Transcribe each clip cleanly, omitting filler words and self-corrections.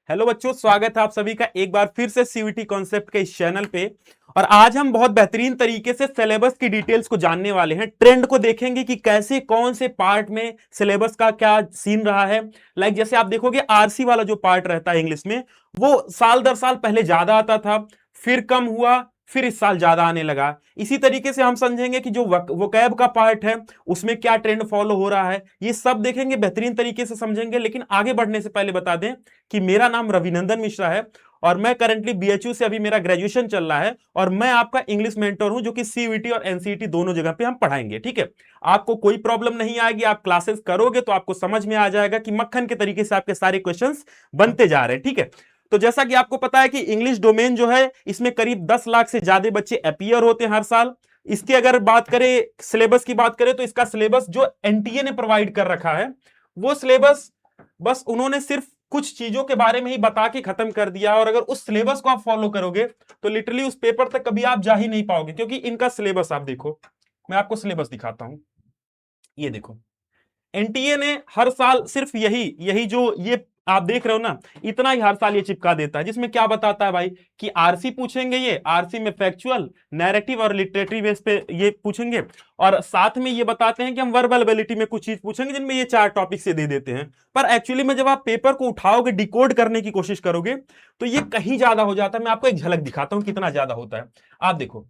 Hello बच्चों, स्वागत है आप सभी का एक बार फिर से सीयूटी कॉन्सेप्ट के इस चैनल पे। और आज हम बहुत बेहतरीन तरीके से सिलेबस की डिटेल्स को जानने वाले हैं। ट्रेंड को देखेंगे कि कैसे कौन से पार्ट में सिलेबस का क्या सीन रहा है। जैसे आप देखोगे आरसी वाला जो पार्ट रहता है इंग्लिश में, वो साल दर साल पहले ज्यादा आता था, फिर कम हुआ, फिर इस साल ज्यादा आने लगा। इसी तरीके से हम समझेंगे कि जो वोकैब का पार्ट है उसमें क्या ट्रेंड फॉलो हो रहा है, ये सब देखेंगे, बेहतरीन तरीके से समझेंगे। लेकिन आगे बढ़ने से पहले बता दें कि मेरा नाम रविनंदन मिश्रा है और मैं करंटली बीएचयू से अभी मेरा ग्रेजुएशन चल रहा है और मैं आपका इंग्लिश मेंटर हूं, जो कि सीयूईटी और एनसीईटी दोनों जगह पे हम पढ़ाएंगे। ठीक है, आपको कोई प्रॉब्लम नहीं आएगी। आप क्लासेस करोगे तो आपको समझ में आ जाएगा कि मक्खन के तरीके से आपके सारे क्वेश्चंस बनते जा रहे हैं। ठीक है, तो जैसा कि आपको पता है कि इंग्लिश डोमेन जो है इसमें करीब 10 लाख से ज्यादा बच्चे अपीयर होते हैं हर साल। इसकी अगर बात करें, सिलेबस की बात करें, तो इसका सिलेबस जो एनटीए ने प्रोवाइड कर रखा है वो सिलेबस बस उन्होंने सिर्फ कुछ चीजों के बारे में ही बता के खत्म कर दिया। और अगर उस सिलेबस को आप फॉलो करोगे तो लिटरली उस पेपर तक कभी आप जा ही नहीं पाओगे, क्योंकि इनका सिलेबस आप देखो, मैं आपको सिलेबस दिखाता हूं। ये देखो, एनटीए ने हर साल सिर्फ यही यही जो ये आप देख रहे हो ना, इतना ही हर साल ये चिपका देता है, जिसमें क्या बताता है भाई कि आरसी पूछेंगे। ये आरसी में फैक्चुअल, नैरेटिव और लिटरेटरी बेस पे ये पूछेंगे। और साथ में ये बताते हैं कि हम वर्बल एबिलिटी में कुछ चीज पूछेंगे, जिनमें ये 4 टॉपिक से दे देते हैं। पर एक्चुअली में जब आप पेपर को उठाओगे, डिकोड करने की कोशिश करोगे, तो ये कहीं ज्यादा हो जाता है। मैं आपको एक झलक दिखाता हूं कितना ज्यादा होता है। आप देखो,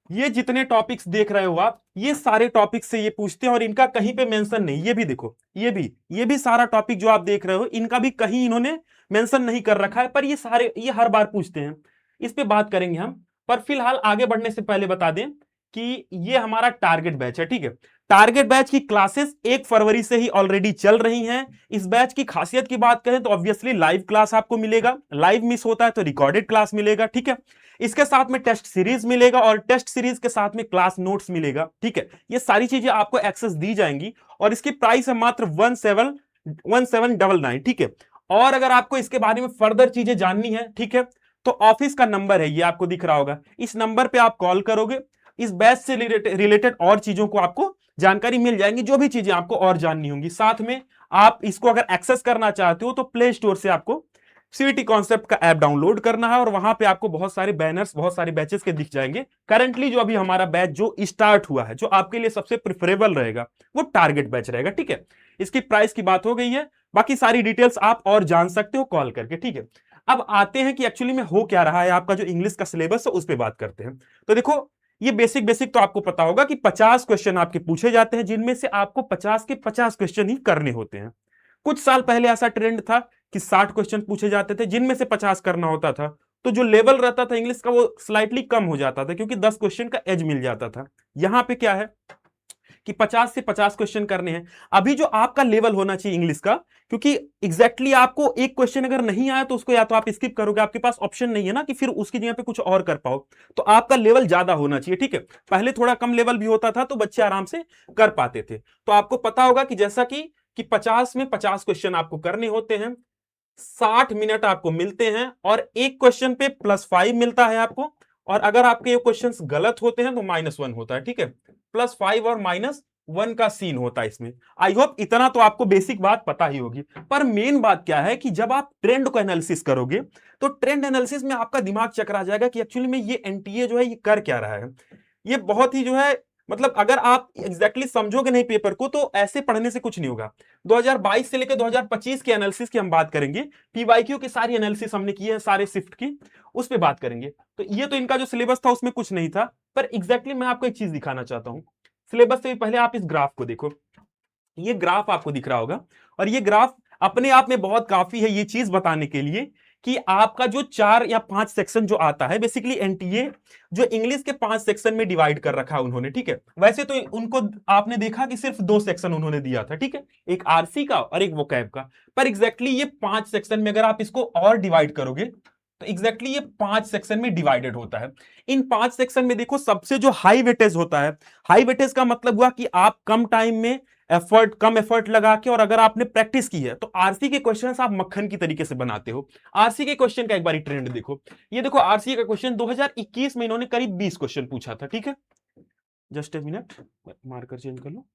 ये जितने टॉपिक्स देख रहे हो आप, ये सारे टॉपिक्स से ये पूछते हैं और इनका कहीं पे मेंशन नहीं। ये भी देखो, ये भी सारा टॉपिक जो आप देख रहे हो, इनका भी कहीं इन्होंने मेंशन नहीं कर रखा है, पर ये सारे ये हर बार पूछते हैं। इस पे बात करेंगे हम। पर फिलहाल आगे बढ़ने से पहले बता दें कि ये हमारा टारगेट बैच है। ठीक है, टारगेट बैच की क्लासेस 1 फरवरी से ही ऑलरेडी चल रही हैं। इस बैच की खासियत की बात करें तो ऑब्वियसली लाइव क्लास आपको मिलेगा, लाइव मिस होता है तो रिकॉर्डेड क्लास मिलेगा। ठीक है, इसके साथ में टेस्ट सीरीज मिलेगा और टेस्ट सीरीज के साथ में क्लास नोट्स मिलेगा। ठीक है, ये सारी चीजें आपको एक्सेस दी जाएंगी और इसकी प्राइस है मात्र 1799। ठीक है, और अगर आपको इसके बारे में फर्दर चीजें जाननी है, ठीक है, तो ऑफिस का नंबर है, ये आपको दिख रहा होगा। इस नंबर पे आप कॉल करोगे, इस बैच से रिलेटेड और चीजों को आपको जानकारी मिल जाएंगी, जो भी चीजें आपको और जाननी होंगी। साथ में आप इसको अगर एक्सेस करना चाहते हो तो प्ले स्टोर से आपको सीयूटी कॉन्सेप्ट का ऐप डाउनलोड करना है और वहां पे आपको बहुत सारे बैनर्स, बहुत सारे बैचेस के दिख जाएंगे। करंटली जो अभी हमारा बैच जो स्टार्ट हुआ है, जो आपके लिए सबसे प्रिफरेबल रहेगा, वो टारगेट बैच रहेगा। ठीक है, इसकी प्राइस की बात हो गई है, बाकी सारी डिटेल्स आप और जान सकते हो कॉल करके। ठीक है, अब आते हैं कि एक्चुअली में हो क्या रहा है। आपका जो इंग्लिश का सिलेबस है उस पर बात करते हैं। तो देखो, ये बेसिक बेसिक तो आपको पता होगा कि 50 क्वेश्चन आपके पूछे जाते हैं, जिनमें से आपको 50 के 50 क्वेश्चन ही करने होते हैं। कुछ साल पहले ऐसा ट्रेंड था कि 60 क्वेश्चन पूछे जाते थे, जिनमें से 50 करना होता था। तो जो लेवल रहता था इंग्लिश का वो स्लाइटली कम हो जाता था, क्योंकि 10 क्वेश्चन का एज मिल जाता था। यहां पे क्या है कि 50 से 50 क्वेश्चन करने हैं। अभी जो आपका लेवल होना चाहिए इंग्लिश का, क्योंकि एग्जैक्टली आपको एक क्वेश्चन अगर नहीं आया तो उसको या तो आप स्किप करोगे, आपके पास ऑप्शन नहीं है ना कि फिर उसकी जगह पे कुछ और कर पाओ। तो आपका लेवल ज्यादा होना चाहिए। ठीक है, पहले थोड़ा कम लेवल भी होता था तो बच्चे आराम से कर पाते थे। तो आपको पता होगा कि जैसा कि 50 में 50 क्वेश्चन आपको करने होते हैं, 60 मिनट आपको मिलते हैं और एक क्वेश्चन पे +5 मिलता है आपको। और अगर आपके ये क्वेश्चंस गलत होते हैं तो -1 होता है। ठीक है, +5 और -1 का सीन होता है इसमें। आई होप इतना तो आपको बेसिक बात पता ही होगी। पर मेन बात क्या है कि जब आप ट्रेंड को एनालिसिस करोगे तो ट्रेंड एनालिसिस में आपका दिमाग चकरा जाएगा कि एक्चुअली में ये एनटीए जो है ये कर क्या रहा है। ये बहुत ही जो है, मतलब अगर आप एग्जैक्टली समझोगे नहीं पेपर को तो ऐसे पढ़ने से कुछ नहीं होगा। 2022 से लेकर 2025 के एनालिसिस की हम बात करेंगे। पीवाईक्यू की सारी एनालिसिस हमने की है, सारे शिफ्ट की, उस पर बात करेंगे। तो ये तो इनका जो सिलेबस था उसमें कुछ नहीं था। पर एग्जैक्टली मैं आपको एक चीज दिखाना चाहता हूं। सिलेबस से पहले आप इस ग्राफ को देखो, ये ग्राफ आपको दिख रहा होगा। और ये ग्राफ अपने आप में बहुत काफी है ये चीज बताने के लिए कि आपका जो 4 या 5 सेक्शन जो आता है, बेसिकली एनटीए जो इंग्लिश के 5 सेक्शन में डिवाइड कर रखा है उन्होंने। ठीक है, वैसे तो उनको आपने देखा कि सिर्फ 2 सेक्शन उन्होंने दिया था। ठीक है, एक आरसी का और एक वोकैब का। पर एग्जैक्टली ये 5 सेक्शन में अगर आप इसको और डिवाइड करोगे तो एग्जैक्टली ये 5 सेक्शन में डिवाइडेड होता है। इन 5 सेक्शन में देखो, सबसे जो हाई वेटेज होता है, हाई वेटेज का मतलब हुआ कि आप कम टाइम में कम एफर्ट लगा के, और अगर आपने प्रैक्टिस की है तो आरसी के क्वेश्चंस आप मक्खन की तरीके से बनाते हो। आरसी के क्वेश्चन का एक बार ट्रेंड देखो। ये देखो, आरसी का क्वेश्चन 2021 में इन्होंने करीब 20 क्वेश्चन पूछा था। ठीक है, just a minute, marker change कर लो।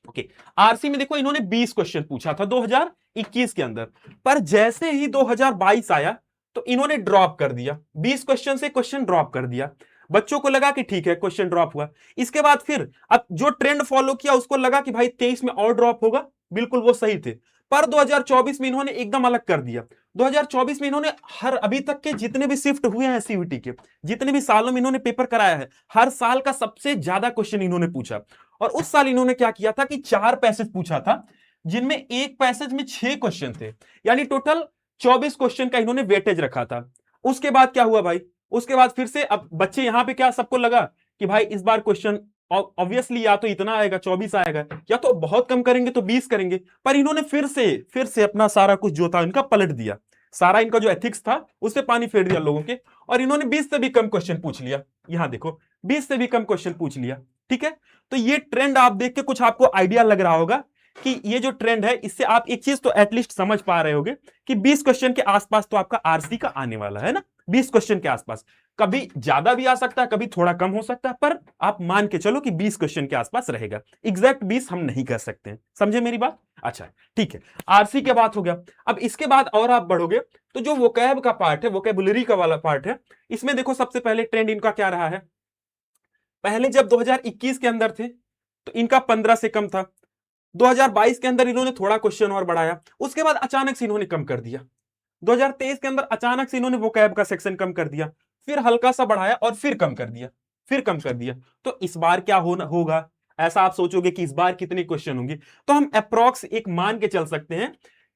ओके, आरसी में देखो इन्होंने 20 क्वेश्चन पूछा था 2021 के अंदर, पर जैसे ही 2022 आया तो इन्होंने ड्रॉप कर दिया, 20 क्वेश्चन से क्वेश्चन ड्रॉप कर दिया। बच्चों को लगा कि ठीक है क्वेश्चन ड्रॉप हुआ, इसके बाद फिर अब जो ट्रेंड फॉलो किया उसको लगा कि भाई 23 में और ड्रॉप होगा, बिल्कुल वो सही थे। पर 2024 में इन्होंने एकदम अलग कर दिया। 2024 में इन्होंने हर अभी तक के जितने भी शिफ्ट हुए हैं सीयूटी के, जितने भी सालों में इन्होंने पेपर कराया है, हर साल का सबसे ज्यादा क्वेश्चन इन्होंने पूछा। और उस साल इन्होंने क्या किया था कि 4 पैसेज पूछा था, जिनमें एक पैसेज में 6 क्वेश्चन थे, यानी टोटल 24 क्वेश्चन का इन्होंने वेटेज रखा था। उसके बाद क्या हुआ भाई, उसके बाद फिर से अब बच्चे यहां पे क्या सबको लगा कि भाई इस बार क्वेश्चन ऑब्वियसली या तो इतना आएगा 24 आएगा, या तो बहुत कम करेंगे तो 20 करेंगे। पर इन्होंने फिर से अपना सारा कुछ जो था इनका पलट दिया, सारा इनका जो एथिक्स था उस पर पानी फेर दिया लोगों के, और इन्होंने 20 से भी कम क्वेश्चन पूछ लिया। यहां देखो 20 से भी कम क्वेश्चन पूछ लिया। ठीक है, तो ये ट्रेंड आप देख के कुछ आपको आइडिया लग रहा होगा कि ये जो ट्रेंड है, इससे आप एक चीज तो एटलीस्ट समझ पा रहे होगे कि 20 क्वेश्चन के आसपास तो आपका आरसी का आने वाला है ना, 20 क्वेश्चन के आसपास। कभी ज्यादा भी आ सकता है, कभी थोड़ा कम हो सकता है, पर आप मान के चलो कि 20 क्वेश्चन के आसपास रहेगा। एग्जैक्ट 20 हम नहीं कर सकते हैं, समझे मेरी बात? अच्छा ठीक है, आरसी के बात हो गया। अब इसके बाद और आप बढ़ोगे तो जो वोकैब का पार्ट है, वोकैबुलरी का वाला पार्ट है, इसमें देखो सबसे पहले ट्रेंड इनका क्या रहा है। पहले जब 2021 के अंदर थे तो इनका 15 से कम था, 2022 के अंदर इन्होंने थोड़ा क्वेश्चन और बढ़ाया, उसके बाद अचानक से इन्होंने कम कर दिया। 2023 के अंदर अचानक से इन्होंने वोकैब का सेक्शन कम कर दिया, फिर हल्का सा बढ़ाया और फिर कम कर दिया, फिर कम कर दिया। तो इस बार क्या होगा, ऐसा आप सोचोगे कि इस बार कितने क्वेश्चन होंगे, तो हम अप्रॉक्स एक मान के चल सकते हैं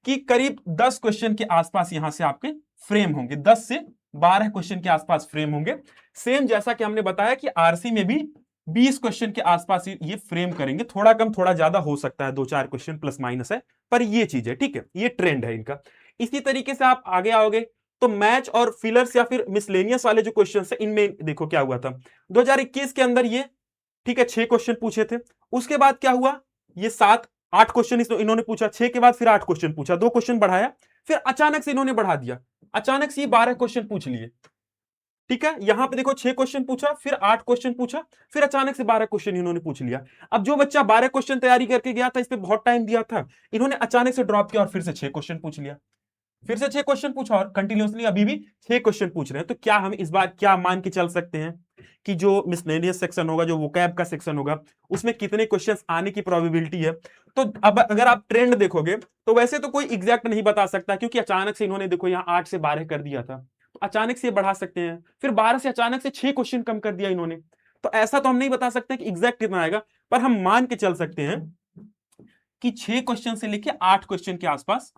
कि करीब 10 क्वेश्चन के आसपास यहां से आपके फ्रेम होंगे, 10 से 12 क्वेश्चन के आसपास फ्रेम होंगे। सेम जैसा कि हमने बताया कि आरसी में भी 20 क्वेश्चन के आसपास ये फ्रेम करेंगे, थोड़ा कम थोड़ा ज्यादा हो सकता है, 2-4 क्वेश्चन प्लस माइनस है, पर ये चीज है। ठीक है, ये ट्रेंड है इनका। इसी तरीके से आप आगे आओगे तो मैच और फिलर्स या फिर मिसलेनियस वाले जो क्वेश्चन है, इनमें देखो क्या हुआ था 2021 के अंदर ये, ठीक है, 6 क्वेश्चन पूछे थे। उसके बाद क्या हुआ, ये 7-8 क्वेश्चन इन्होंने पूछा, 6 के बाद फिर 8 क्वेश्चन पूछा, 2 क्वेश्चन बढ़ाया, फिर अचानक से इन्होंने बढ़ा दिया, अचानक से ये 12 क्वेश्चन पूछ लिए। ठीक है, यहां पे देखो 6 क्वेश्चन पूछा, फिर 8 क्वेश्चन पूछा, फिर अचानक से 12 क्वेश्चन इन्होंने पूछ लिया। अब जो बच्चा 12 क्वेश्चन तैयारी करके गया था, इस पे बहुत टाइम दिया था, इन्होंने अचानक से ड्रॉप किया और फिर से 6 क्वेश्चन पूछ लिया, फिर से 6 क्वेश्चन पूछा और कंटिन्यूअसली अभी भी 6 क्वेश्चन पूछ रहे हैं। तो क्या हम इस बार क्या मान के चल सकते हैं कि जो मिसलेनियस सेक्शन होगा, जो वोकैब का सेक्शन होगा, उसमें कितने क्वेश्चंस आने की प्रोबेबिलिटी है? तो अब अगर आप ट्रेंड देखोगे तो वैसे तो कोई एग्जैक्ट नहीं बता सकता, क्योंकि अचानक से इन्होंने देखो यहाँ 8 से 12 कर दिया था, तो अचानक से बढ़ा सकते हैं, फिर 12 से अचानक से 6 क्वेश्चन कम कर दिया इन्होंने, तो ऐसा तो हम नहीं बता सकते कि एग्जैक्ट कितना आएगा, पर हम मान के चल सकते हैं कि 6 क्वेश्चन से लेके 8 क्वेश्चन के आसपास,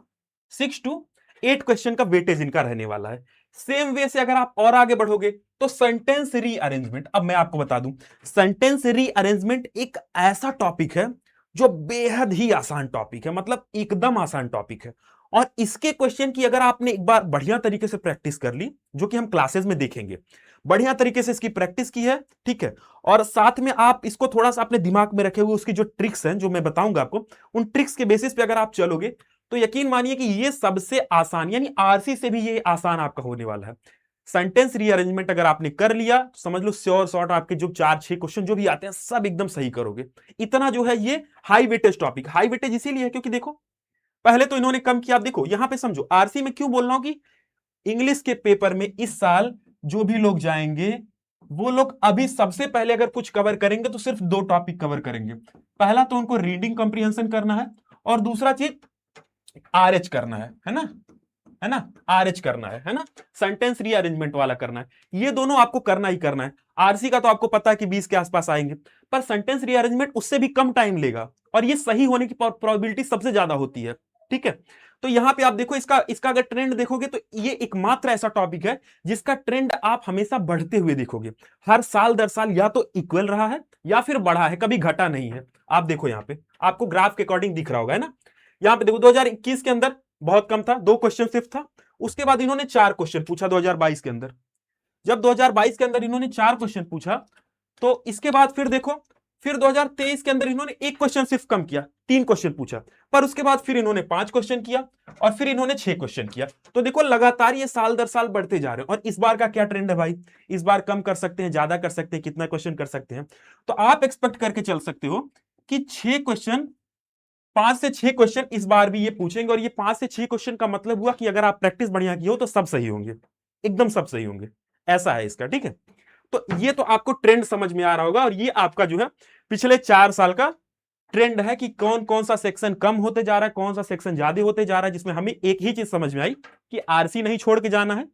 6 to 8 क्वेश्चन का वेटेज इनका रहने वाला है। सेम वे से अगर आप और आगे बढ़ोगे तो सेंटेंस रीअरेंजमेंट, अब मैं आपको बता दूं, सेंटेंस रीअरेंजमेंट एक ऐसा टॉपिक है जो बेहद ही आसान टॉपिक है, मतलब एकदम आसान टॉपिक है। और इसके क्वेश्चन की अगर आपने एक बार बढ़िया तरीके से प्रैक्टिस कर ली, जो कि हम क्लासेस में देखेंगे, बढ़िया तरीके से इसकी प्रैक्टिस की है, ठीक है, और साथ में आप इसको थोड़ा सा अपने दिमाग में रखे हुए उसकी जो ट्रिक्स हैं जो मैं बताऊंगा आपको, उन ट्रिक्स के बेसिस पे अगर आप चलोगे तो यकीन मानिए कि ये सबसे आसान, यानी आरसी से भी ये आसान आपका होने वाला है। सेंटेंस रीअरेंजमेंट अगर आपने कर लिया तो समझ लो श्योर शॉर्ट आपके जो 4-6 क्वेश्चन जो भी आते हैं सब एकदम सही करोगे। इतना जो है ये high weightage topic, high weightage इसीलिए है क्योंकि देखो पहले तो इन्होंने कम किया, आप देखो यहां पे समझो आरसी में क्यों बोल रहा हूं कि इंग्लिश के पेपर में इस साल जो भी लोग जाएंगे वो लोग अभी सबसे पहले अगर कुछ कवर करेंगे तो सिर्फ 2 टॉपिक कवर करेंगे। पहला तो उनको रीडिंग कॉम्प्रिहेंशन करना है, और दूसरा चीज आरएच करना है ना, है ना, आरएच करना है ना, सेंटेंस रीअरेंजमेंट वाला करना है। ये दोनों आपको करना ही करना है। आरसी का तो आपको पता है कि 20 के आसपास आएंगे, पर सेंटेंस रीअरेंजमेंट उससे भी कम टाइम लेगा और ये सही होने की प्रोबेबिलिटी सबसे ज्यादा होती है। ठीक है, तो यहां पे आप देखो इसका अगर ट्रेंड देखोगे तो ये एकमात्र ऐसा टॉपिक है जिसका ट्रेंड आप हमेशा बढ़ते हुए देखोगे, हर साल दर साल या तो इक्वल रहा है या फिर बढ़ा है, कभी घटा नहीं है। आप देखो यहां पे आपको ग्राफ के अकॉर्डिंग दिख रहा होगा, है ना। यहां पे देखो 2021 के अंदर बहुत कम था, 2 क्वेश्चन सिर्फ था, उसके बाद इन्होंने 4 क्वेश्चन पूछा 2022 के अंदर। जब 2022 के अंदर इन्होंने 4 क्वेश्चन पूछा तो इसके बाद फिर देखो फिर 2023 के अंदर इन्होंने 1 क्वेश्चन सिर्फ कम किया, 3 क्वेश्चन पूछा, पर उसके बाद फिर इन्होंने 5 क्वेश्चन किया और फिर इन्होंने 6 क्वेश्चन किया। तो देखो लगातार ये साल दर साल बढ़ते जा रहे हैं। और इस बार का क्या ट्रेंड है भाई, इस बार कम कर सकते हैं, ज्यादा कर सकते हैं, कितना क्वेश्चन कर सकते हैं, तो आप एक्सपेक्ट करके चल सकते हो कि 6 क्वेश्चन 5 से 6 क्वेश्चन इस बार भी ये पूछेंगे, और ये 5 से 6 क्वेश्चन का मतलब हुआ कि अगर आप प्रैक्टिस बढ़िया की हो तो सब सही होंगे, एकदम सब सही होंगे, ऐसा है इसका। ठीक है, तो ये तो आपको ट्रेंड समझ में आ रहा होगा, और ये आपका जो है पिछले 4 साल का ट्रेंड है कि कौन कौन सा सेक्शन कम होते जा रहा है, कौन सा सेक्शन ज्यादा होते जा रहा है, जिसमें हमें एक ही चीज समझ में आई कि आरसी नहीं छोड़ के जाना है।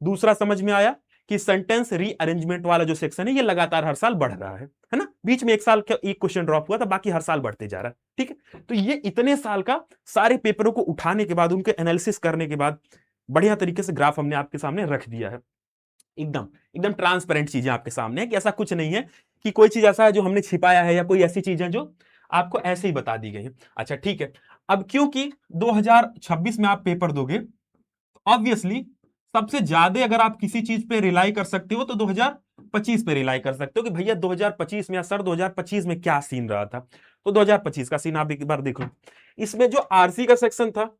दूसरा समझ में आया कि सेंटेंस रीअरेंजमेंट वाला जो सेक्शन है ये लगातार हर साल बढ़ रहा है ना, बीच में एक साल का एक क्वेश्चन ड्रॉप हुआ था, बाकी हर साल बढ़ते जा रहा है। ठीक है, तो ये इतने साल का सारे पेपरों को उठाने के बाद, उनके एनालिसिस करने के बाद बढ़िया तरीके से ग्राफ हमने आपके सामने रख दिया है। एकदम एकदम ट्रांसपेरेंट चीजें आपके सामने है, कि ऐसा कुछ नहीं है कि कोई चीज ऐसा है जो हमने छिपाया है, या कोई ऐसी चीजें जो आपको ऐसे ही बता दी गई है। अच्छा ठीक है, अब क्योंकि 2026 में आप पेपर दोगे, ऑब्वियसली सबसे ज्यादा अगर आप किसी चीज पे रिलाई कर सकते हो तो 2025 पे रिलाई कर सकते हो कि भैया 2025 में, या सर 2025 में क्या सीन रहा था। तो 2025 का सीन आप एक बार देखो, इसमें जो आरसी का सेक्शन था,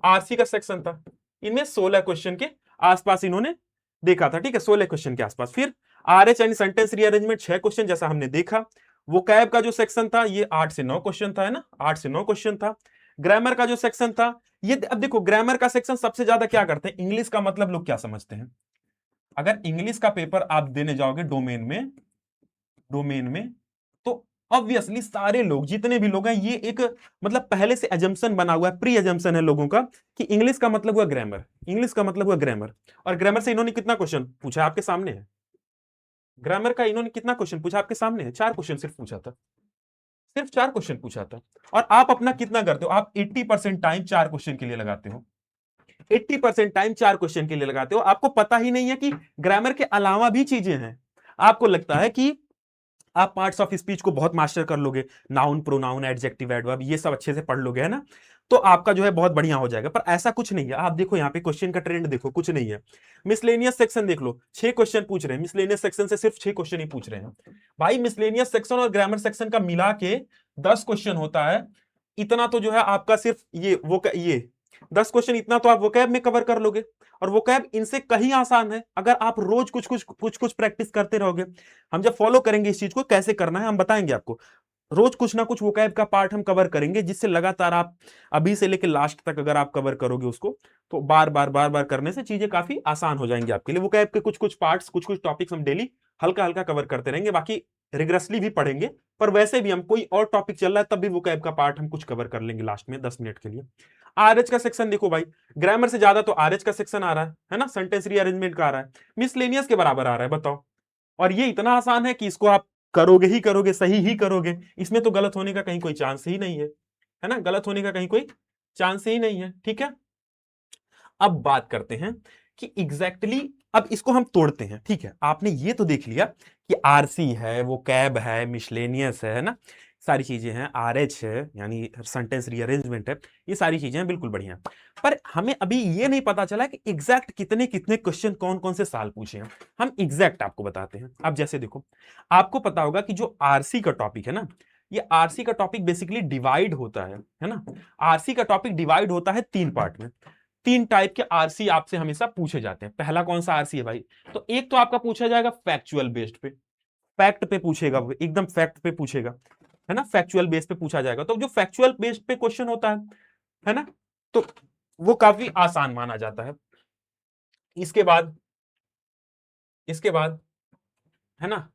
आरसी का सेक्शन था, इनमें 16 क्वेश्चन के आसपास इन्होंने देखा था। ठीक है, 16 क्वेश्चन के आसपास। फिर आरएच यानी सेंटेंस रीअरेंजमेंट 6 क्वेश्चन जैसा हमने देखा। वो कैब का जो सेक्शन था ये 8 से 9 क्वेश्चन था, है ना, 8 से 9 क्वेश्चन था। ग्रामर का जो सेक्शन था ये, अब देखो ग्रामर का सेक्शन सबसे ज्यादा क्या करते हैं, इंग्लिश का मतलब लोग क्या समझते हैं, अगर इंग्लिश का पेपर आप देने जाओगे डोमेन में तो ऑब्वियसली सारे लोग, जितने भी लोग हैं, ये एक मतलब पहले से एजम्पशन बना हुआ है, प्री एजम्पशन है लोगों का कि इंग्लिश का मतलब हुआ ग्रामर, इंग्लिश का मतलब हुआ ग्रामर। और ग्रामर से इन्होंने कितना क्वेश्चन पूछा आपके सामने है, ग्रामर का इन्होंने कितना क्वेश्चन पूछा आपके सामने है, 4 क्वेश्चन सिर्फ पूछा था, सिर्फ 4 क्वेश्चन पूछा था। और आप अपना कितना करते हो, आप 80% टाइम 4 क्वेश्चन के लिए लगाते हो, 80% टाइम 4 क्वेश्चन के लिए लगाते हो। आपको पता ही नहीं है कि ग्रामर के अलावा भी चीजें हैं। आपको लगता है कि आप पार्ट्स ऑफ स्पीच को बहुत मास्टर कर लोगे, नाउन, प्रोनाउन, एडजेक्टिव, एडवर्ब, ये सब अच्छे से पढ़ लोगे, है ना, तो आपका जो है बहुत बढ़िया हो जाएगा। पर ऐसा कुछ नहीं है। आप देखो यहाँ पे क्वेश्चन का ट्रेंड देखो, कुछ नहीं है। मिसलेनियस सेक्शन देख लो, 6 क्वेश्चन पूछ रहे हैं, मिसलेनियस सेक्शन से सिर्फ 6 क्वेश्चन ही पूछ रहे हैं भाई। मिसलेनियस सेक्शन और ग्रामर सेक्शन का मिला के 10 क्वेश्चन होता है। इतना तो जो है आपका सिर्फ ये 10 क्वेश्चन, इतना तो आप वोकैब में कवर कर लोगे। और वोकैब इनसे कहीं आसान है, अगर आप रोज कुछ प्रैक्टिस करते रहोगे। हम जब फॉलो करेंगे इस चीज को कैसे करना है हम बताएंगे आपको, रोज कुछ ना कुछ वोकैब का पार्ट हम कवर करेंगे, जिससे लगातार आप अभी से लेकर लास्ट तक अगर आप कवर करोगे उसको, तो बार बार करने से चीजें काफी आसान हो जाएंगी आपके लिए। वोकैब के कुछ पार्ट्स, कुछ टॉपिक्स हम डेली हल्का हल्का कवर करते रहेंगे, बाकी रिग्रेसली भी पढ़ेंगे। पर वैसे भी हम कोई और टॉपिक चल रहा है तब भी वोकैब का पार्ट हम कुछ कवर कर लेंगे लास्ट में 10 मिनट के लिए। आरएच का सेक्शन देखो भाई, ग्रामर से ज्यादा तो आरएच का सेक्शन आ रहा है ना, सेंटेंस रीअरेंजमेंट का आ रहा है, मिसलेनियस के बराबर आ रहा है, बताओ। और ये इतना आसान है कि इसको आप करोगे ही करोगे, सही ही करोगे, इसमें तो गलत होने का कहीं कोई चांस ही नहीं है ना, गलत होने का कहीं कोई चांस ही नहीं है। ठीक है, अब बात करते हैं कि एग्जैक्टली अब इसको हम तोड़ते हैं। ठीक है, आपने ये तो देख लिया कि आरसी है, वो कैब है, मिसलेनियस है ना, सारी चीजें हैं, आरएच है यानी सेंटेंस रीअरेंजमेंट है, ये सारी चीजें हैं, बिल्कुल बढ़िया। पर हमें अभी ये नहीं पता चला कि एग्जैक्ट कितने कितने क्वेश्चन कौन कौन से साल पूछे हैं। हम एग्जैक्ट आपको बताते हैं। अब जैसे देखो, आपको पता होगा कि जो आरसी का टॉपिक है ना, ये आरसी का टॉपिक बेसिकली डिवाइड होता है ना, आरसी का टॉपिक डिवाइड होता है 3 पार्ट में। 3 टाइप के आरसी आपसे हमेशा पूछे जाते हैं। पहला कौन सा आरसी है भाई, तो एक तो आपका पूछा जाएगा फैक्चुअल बेस्ड पे, फैक्ट पे पूछेगा, वो एकदम फैक्ट पे पूछेगा, है ना, फैक्चुअल बेस पे पूछा जाएगा। तो जो फैक्चुअल बेस पे क्वेश्चन होता है ना, तो वो काफी आसान माना जाता है। इसके बाद है ना,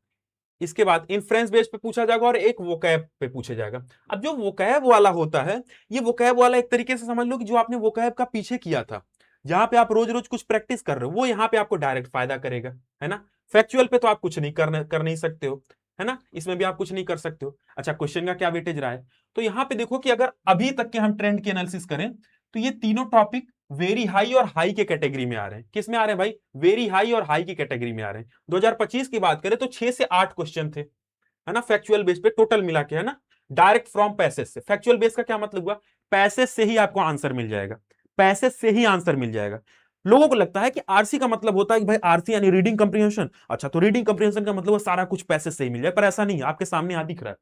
इसके बाद इन्फ्रेंस बेस पे पूछा जाएगा, और एक वोकैब पे पूछा जाएगा। अब जो वोकैब वाला होता है, ये वोकैब वाला एक तरीके से समझ लो कि जो आपने वोकैब का पीछे किया था, जहां पे आप रोज रोज कुछ प्रैक्टिस कर रहे हो, वो यहाँ पे आपको डायरेक्ट फायदा करेगा, है ना। फैक्चुअल पे तो आप कुछ नहीं कर नहीं सकते हो, है ना, इसमें भी आप कुछ नहीं कर सकते हो। अच्छा, क्वेश्चन का क्या वेटेज रहा है, तो यहाँ पे देखो कि अगर अभी तक के हम ट्रेंड की एनालिसिस करें तो ये तीनों टॉपिक वेरी हाई और हाई के कैटेगरी में आ रहे हैं। किस में आ रहे हैं भाई, वेरी हाई और हाई की कैटेगरी में आ रहे हैं। 2025 की बात करें तो 6 से 8 क्वेश्चन थे, है ना, फैक्चुअल बेस पे टोटल मिला के, है ना, डायरेक्ट फ्रॉम पैसेज से। फैक्चुअल बेस का क्या मतलब हुआ, पैसेज से ही आपको आंसर मिल जाएगा, पैसेज से ही आंसर मिल जाएगा। लोगों को लगता है कि आरसी का मतलब होता है कि भाई आरसी यानी रीडिंग कंप्रीहेंशन, अच्छा तो रीडिंग कंप्रीहेंशन का मतलब सारा कुछ पैसेज से ही मिल जाए, पर ऐसा नहीं है। आपके सामने यहां दिख रहा है,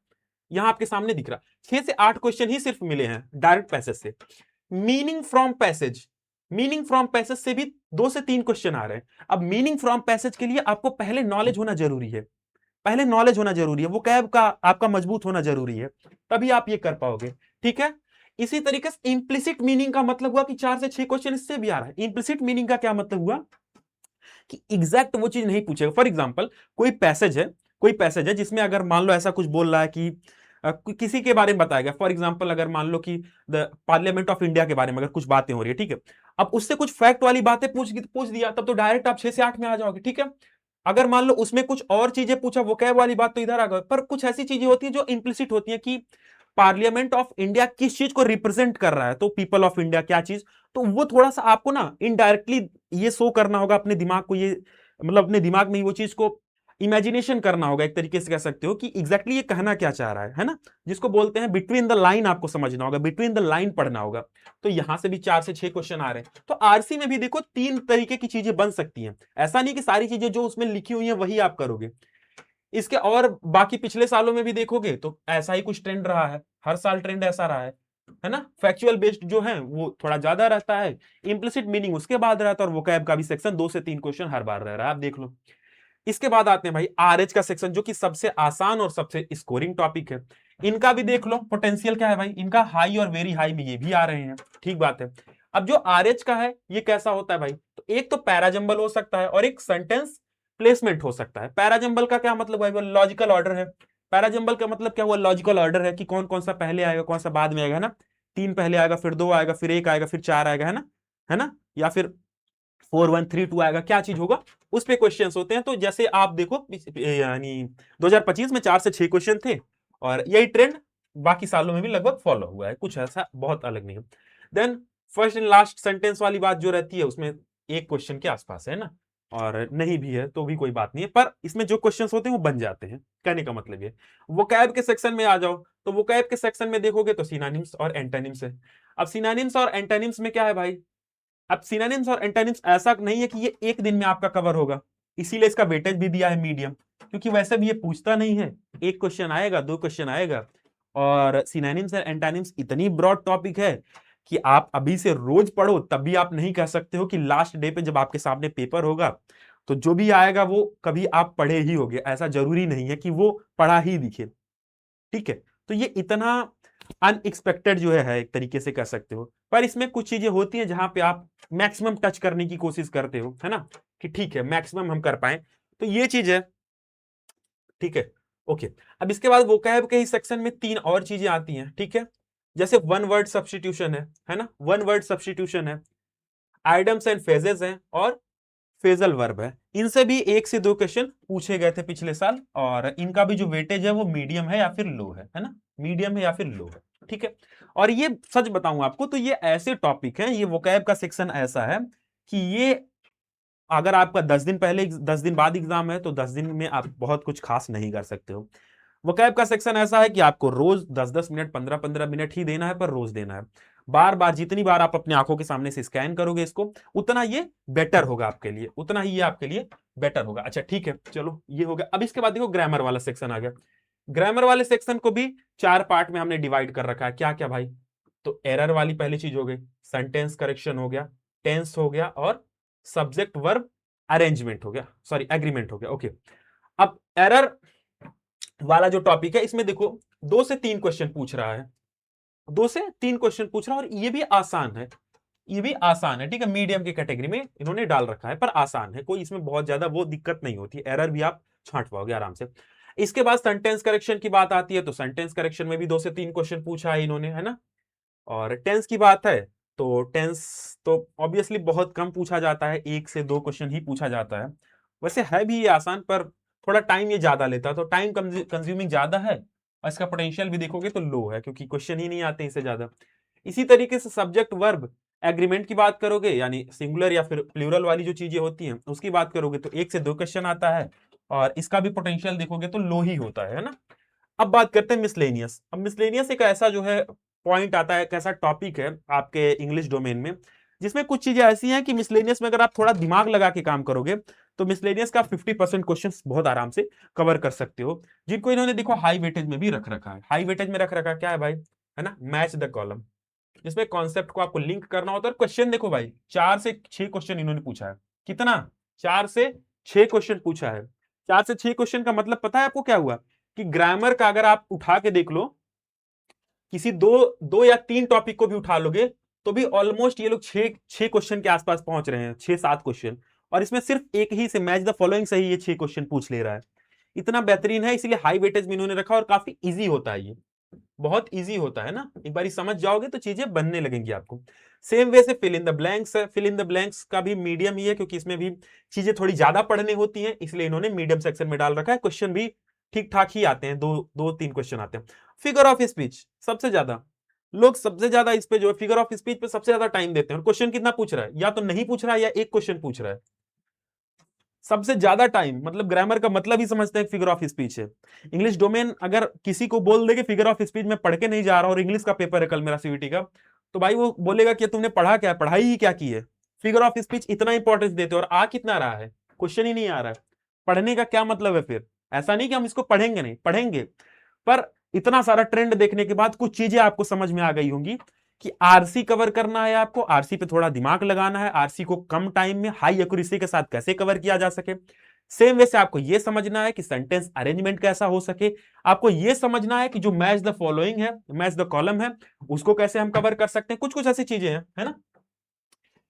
यहां आपके सामने दिख रहा है 6 से 8 क्वेश्चन ही सिर्फ मिले हैं डायरेक्ट पैसेज से। Meaning from passage, meaning from passage से भी 2 से 3 क्वेश्चन आ रहे हैं। अब मीनिंग फ्रॉम पैसेज के लिए आपको पहले नॉलेज होना जरूरी है, पहले नॉलेज होना जरूरी है, वो कैब का आपका मजबूत होना जरूरी है, तभी आप ये कर पाओगे। ठीक है, इसी तरीके से इम्प्लिसिट मीनिंग का मतलब हुआ कि 4 से 6 क्वेश्चन इससे भी आ रहा है। इम्प्लिसिट मीनिंग का क्या मतलब हुआ कि एग्जैक्ट वो चीज नहीं पूछेगा। फॉर एग्जाम्पल कोई पैसेज है जिसमें अगर मान लो ऐसा कुछ बोल रहा है कि किसी के बारे में बताएगा। फॉर एग्जाम्पल अगर मान लो कि द पार्लियामेंट ऑफ इंडिया के बारे में अगर कुछ बातें हो रही है, ठीक है, अब उससे कुछ फैक्ट वाली बातें पूछ दिया, तब तो डायरेक्ट आप 6 से 8 में आ जाओगे, ठीक है। अगर मान लो उसमें कुछ और चीजें पूछा, वो कैब वाली बात, तो इधर आ गए। पर कुछ ऐसी चीजें होती है जो इंप्लिसिट होती है कि पार्लियामेंट ऑफ इंडिया किस चीज को रिप्रेजेंट कर रहा है, तो पीपल ऑफ इंडिया क्या चीज, तो वो थोड़ा सा आपको ना इनडायरेक्टली ये शो करना होगा अपने दिमाग को, ये मतलब अपने दिमाग में ही वो चीज को इमेजिनेशन करना होगा, एक तरीके से कह सकते हो कि एग्जैक्टली ये कहना क्या चाह रहा है ना, जिसको बोलते हैं बिटवीन द लाइन। आपको समझना होगा, बिटवीन द लाइन पढ़ना होगा। तो यहां से भी 4 से 6 क्वेश्चन आ रहे हैं। तो आरसी में भी देखो 3 तरीके की चीजें बन सकती हैं। ऐसा नहीं कि सारी चीजें जो उसमें लिखी हुई है वही आप करोगे। इसके और बाकी पिछले सालों में भी देखोगे तो ऐसा ही कुछ ट्रेंड रहा है, हर साल ट्रेंड ऐसा रहा है ना। फैक्चुअल बेस्ड जो है वो थोड़ा ज्यादा रहता है, इंप्लिसिट मीनिंग उसके बाद रहता है, और वोकैब का भी सेक्शन 2 से 3 क्वेश्चन हर बार रह रहा है, आप देख लो। इसके बाद आते हैं भाई आरएच का सेक्शन, जो कि सबसे आसान और सबसे स्कोरिंग टॉपिक है। इनका भी देख लो पोटेंशियल क्या है भाई, इनका हाई और वेरी हाई में ये भी आ रहे हैं, ठीक बात है। अब जो आरएच का है ये कैसा होता है भाई, तो एक तो पैराजंबल हो सकता है और एक सेंटेंस प्लेसमेंट हो सकता है। पैराजंबल का क्या मतलब है, वो लॉजिकल ऑर्डर है। पैराजंबल का मतलब क्या हुआ, लॉजिकल ऑर्डर है कि कौन कौन सा पहले आएगा कौन सा बाद में आएगा, है ना। 3 पहले आएगा, फिर 2 आएगा, फिर 1 आएगा, फिर 4 आएगा, है ना, या फिर 4 1 3 2 आएगा, क्या चीज होगा, उस पे क्वेश्चंस होते हैं। तो जैसे आप देखो यानी 2025 में 4 से 6 क्वेश्चन थे, और यही ट्रेंड बाकी सालों में भी लगभग फॉलो हुआ है, कुछ ऐसा बहुत अलग नहीं है। Then first and last sentence वाली बात जो रहती है उसमें एक क्वेश्चन के आसपास है ना, और नहीं भी है तो भी कोई बात नहीं है, पर इसमें जो क्वेश्चंस होते हैं वो बन जाते हैं, कहने का मतलब ये। वोकैब के सेक्शन में आ जाओ, तो वोकैब के सेक्शन में देखोगे तो सिनोनिम्स और एंटोनिम्स है। अब सिनोनिम्स और एंटोनिम्स में क्या है भाई, अब सिनोनिम्स और एंटोनिम्स ऐसा नहीं है कि ये एक दिन में आपका कवर होगा, इसीलिए इसका वेटेज भी दिया है मीडियम, क्योंकि वैसे भी ये पूछता नहीं है, एक क्वेश्चन आएगा 2 क्वेश्चन आएगा। और सिनोनिम्स और एंटोनिम्स इतनी ब्रॉड टॉपिक है कि आप अभी से रोज पढ़ो तब भी आप नहीं कह सकते हो कि लास्ट डे पे जब आपके सामने पेपर होगा तो जो भी आएगा वो कभी आप पढ़े ही होगे, ऐसा जरूरी नहीं है कि वो पढ़ा ही दिखे, ठीक है। तो ये इतना अनएक्सपेक्टेड जो है एक तरीके से कह सकते हो। पर इसमें कुछ चीजें होती हैं जहां पे आप मैक्सिमम टच करने की कोशिश करते हो, है ना, कि ठीक है मैक्सिमम हम कर पाए, तो ये चीज है, ठीक है। ओके, अब इसके बाद वोकैब के ही सेक्शन में 3 और चीजें आती हैं, ठीक है। जैसे वन वर्ड सब्स्टिट्यूशन है ना, वन वर्ड सब्स्टिट्यूशन है, आइडम्स एंड फेजेस हैं, और फेजल वर्ब है। इनसे भी 1 से 2 क्वेश्चन पूछे गए थे पिछले साल, और इनका भी जो वेटेज है वो मीडियम है या फिर लो है ना, मीडियम है या फिर लो है, ठीक है। और ये सच बताऊं आपको तो ये ऐसे टॉपिक हैं, ये वोकैब का सेक्शन ऐसा है कि ये अगर आपका 10 दिन पहले 10 दिन बाद एग्जाम है तो 10 दिन में आप बहुत कुछ खास नहीं कर सकते हो। वोकैब का सेक्शन ऐसा है कि आपको रोज 10-10 मिनट 15-15 मिनट ही देना है, पर रोज देना है। बार बार जितनी बार आप अपनी आंखों के सामने से स्कैन करोगे इसको, उतना ये बेटर होगा आपके लिए, उतना ही ये आपके लिए बेटर होगा। अच्छा ठीक है, चलो ये हो गया। अब इसके बाद देखो ग्रामर वाला सेक्शन आ गया। ग्रामर वाले सेक्शन को भी 4 पार्ट में हमने डिवाइड कर रखा है। क्या क्या भाई, तो एरर वाली पहली चीज हो गई, सेंटेंस करेक्शन हो गया, टेंस हो गया, और सब्जेक्ट वर्ब अरेंजमेंट हो गया, सॉरी एग्रीमेंट हो गया। ओके, अब एरर वाला जो टॉपिक है इसमें देखो 2 से 3 क्वेश्चन पूछ रहा है, 2 से 3 क्वेश्चन पूछ रहा है, और ये भी आसान है, ये भी आसान है, ठीक है। मीडियम की कैटेगरी में इन्होंने डाल रखा है, पर आसान है, कोई इसमें बहुत ज्यादा वो दिक्कत नहीं होती, एरर भी आप छांट पाओगे आराम से। इसके बाद सेंटेंस करेक्शन की बात आती है, तो सेंटेंस करेक्शन में भी 2 से 3 क्वेश्चन पूछा है इन्होंने, है ना। और टेंस की बात है तो टेंस तो ऑब्वियसली बहुत कम पूछा जाता है, 1 से 2 क्वेश्चन ही पूछा जाता है। वैसे है भी ये आसान, पर थोड़ा टाइम ये ज्यादा लेता है, तो टाइम कंज्यूमिंग ज्यादा है, और इसका पोटेंशियल भी देखोगे तो लो है, क्योंकि क्वेश्चन ही नहीं आते इससे ज्यादा। इसी तरीके से सब्जेक्ट वर्ब एग्रीमेंट की बात करोगे, यानी सिंगुलर या फिर प्लूरल वाली जो चीजें होती हैं उसकी बात करोगे, तो 1 से 2 क्वेश्चन आता है, और इसका भी पोटेंशियल देखोगे तो लो ही होता है ना। अब बात करते हैं मिसलेनियस। अब मिसलेनियस एक ऐसा जो है पॉइंट आता है, एक ऐसा टॉपिक है आपके इंग्लिश डोमेन में, जिसमें कुछ चीजें ऐसी हैं कि मिसलेनियस में अगर आप थोड़ा दिमाग लगा के काम करोगे तो मिसलेनियस का 50% क्वेश्चन बहुत आराम से कवर कर सकते हो, जिनको इन्होंने देखो हाई वेटेज में भी रख रखा है। हाई वेटेज में रख रखा है क्या है भाई, है ना, मैच द कॉलम, जिसमें कॉन्सेप्ट को आपको लिंक करना होता है। क्वेश्चन देखो भाई 4 से 6 क्वेश्चन इन्होंने पूछा है, कितना, 4 से 6 क्वेश्चन पूछा है। 4 से 6 क्वेश्चन का मतलब पता है आपको क्या हुआ, कि ग्रामर का अगर आप उठा के देख लो किसी दो या 3 टॉपिक को भी उठा लोगे तो भी ऑलमोस्ट ये लोग 6 क्वेश्चन के आसपास पहुंच रहे हैं, 6-7 क्वेश्चन, और इसमें सिर्फ एक ही से मैच द फॉलोइंग से ही ये 6 क्वेश्चन पूछ ले रहा है। इतना बेहतरीन है, इसलिए हाई वेटेज में इन्होंने रखा और काफी इजी होता है, ये बहुत इजी होता है ना, एक बार समझ जाओगे तो चीजें बनने लगेंगी आपको। सेम वे से फिल इन द ब्लैंक्स है, फिल इन द ब्लैंक्स का भी मीडियम ही है, क्योंकि इसमें भी चीजें थोड़ी ज्यादा पढ़ने होती हैं, इसलिए इन्होंने मीडियम सेक्शन में डाल रखा है। क्वेश्चन भी ठीक ठाक ही आते हैं, 2-3 क्वेश्चन आते हैं। फिगर ऑफ स्पीच सबसे ज्यादा लोग, सबसे ज्यादा इस पे जो है फिगर ऑफ स्पीच पे सबसे ज्यादा टाइम देते हैं। और क्वेश्चन कितना पूछ रहा है, या तो नहीं पूछ रहा है या एक क्वेश्चन पूछ रहा है। सबसे ज्यादा टाइम, मतलब ग्रामर का मतलब ही समझते हैं फिगर ऑफ स्पीच है। इंग्लिश डोमेन अगर किसी को बोल दे कि फिगर ऑफ स्पीच में पढ़ के नहीं जा रहा और इंग्लिश का पेपर है कल मेरा सीयूटी का, तो भाई वो बोलेगा कि तुमने पढ़ा क्या, पढ़ाई ही क्या की है। फिगर ऑफ स्पीच इतना इंपॉर्टेंस देते हो और आ कितना रहा है, क्वेश्चन ही नहीं आ रहा है। पढ़ने का क्या मतलब है फिर? ऐसा नहीं कि हम इसको पढ़ेंगे नहीं, पढ़ेंगे, पर इतना सारा ट्रेंड देखने के बाद कुछ चीजें आपको समझ में आ गई होंगी कि आरसी कवर करना है आपको, आरसी पे थोड़ा दिमाग लगाना है, आरसी को कम टाइम में हाई एक्यूरेसी के साथ कैसे कवर किया जा सके। सेम वे से आपको यह समझना है कि सेंटेंस अरेंजमेंट कैसा हो सके, आपको यह समझना है कि जो मैच द फॉलोइंग है, मैच द कॉलम है, उसको कैसे हम कवर कर सकते हैं। कुछ कुछ ऐसी चीजें हैं, है ना।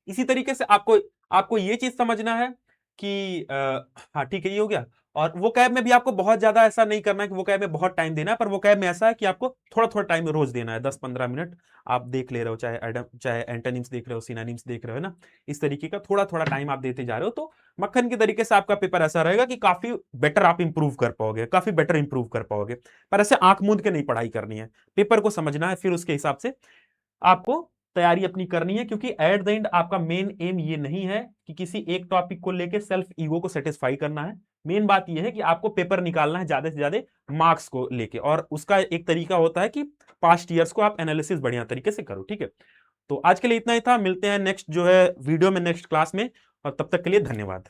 इसी तरीके से आपको आपको ये चीज समझना है कि हाँ ठीक है, ये हो गया। और वो कैब में भी आपको बहुत ज्यादा ऐसा नहीं करना है कि वो कैब में बहुत टाइम देना है, पर वो कैब में ऐसा है कि आपको थोड़ा थोड़ा टाइम रोज देना है, 10-15 मिनट आप देख ले रहे हो, चाहे एंटोनिम्स देख रहे हो, सिनोनिम्स देख रहे हो ना, इस तरीके का थोड़ा थोड़ा टाइम आप देते जा रहे हो, तो मक्खन के तरीके से आपका पेपर ऐसा रहेगा कि काफी बेटर आप इंप्रूव कर पाओगे, काफी बेटर इंप्रूव कर पाओगे। पर ऐसे आंख मूंद के नहीं पढ़ाई करनी है, पेपर को समझना है, फिर उसके हिसाब से आपको तैयारी अपनी करनी है। क्योंकि एट द एंड आपका मेन एम ये नहीं है कि किसी एक टॉपिक को लेकर सेल्फ ईगो को सेटिस्फाई करना है। मेन बात यह है कि आपको पेपर निकालना है ज्यादा से ज्यादा मार्क्स को लेके, और उसका एक तरीका होता है कि पास्ट ईयर्स को आप एनालिसिस बढ़िया तरीके से करो। ठीक है, तो आज के लिए इतना ही था, मिलते हैं नेक्स्ट जो है वीडियो में, नेक्स्ट क्लास में, और तब तक के लिए धन्यवाद।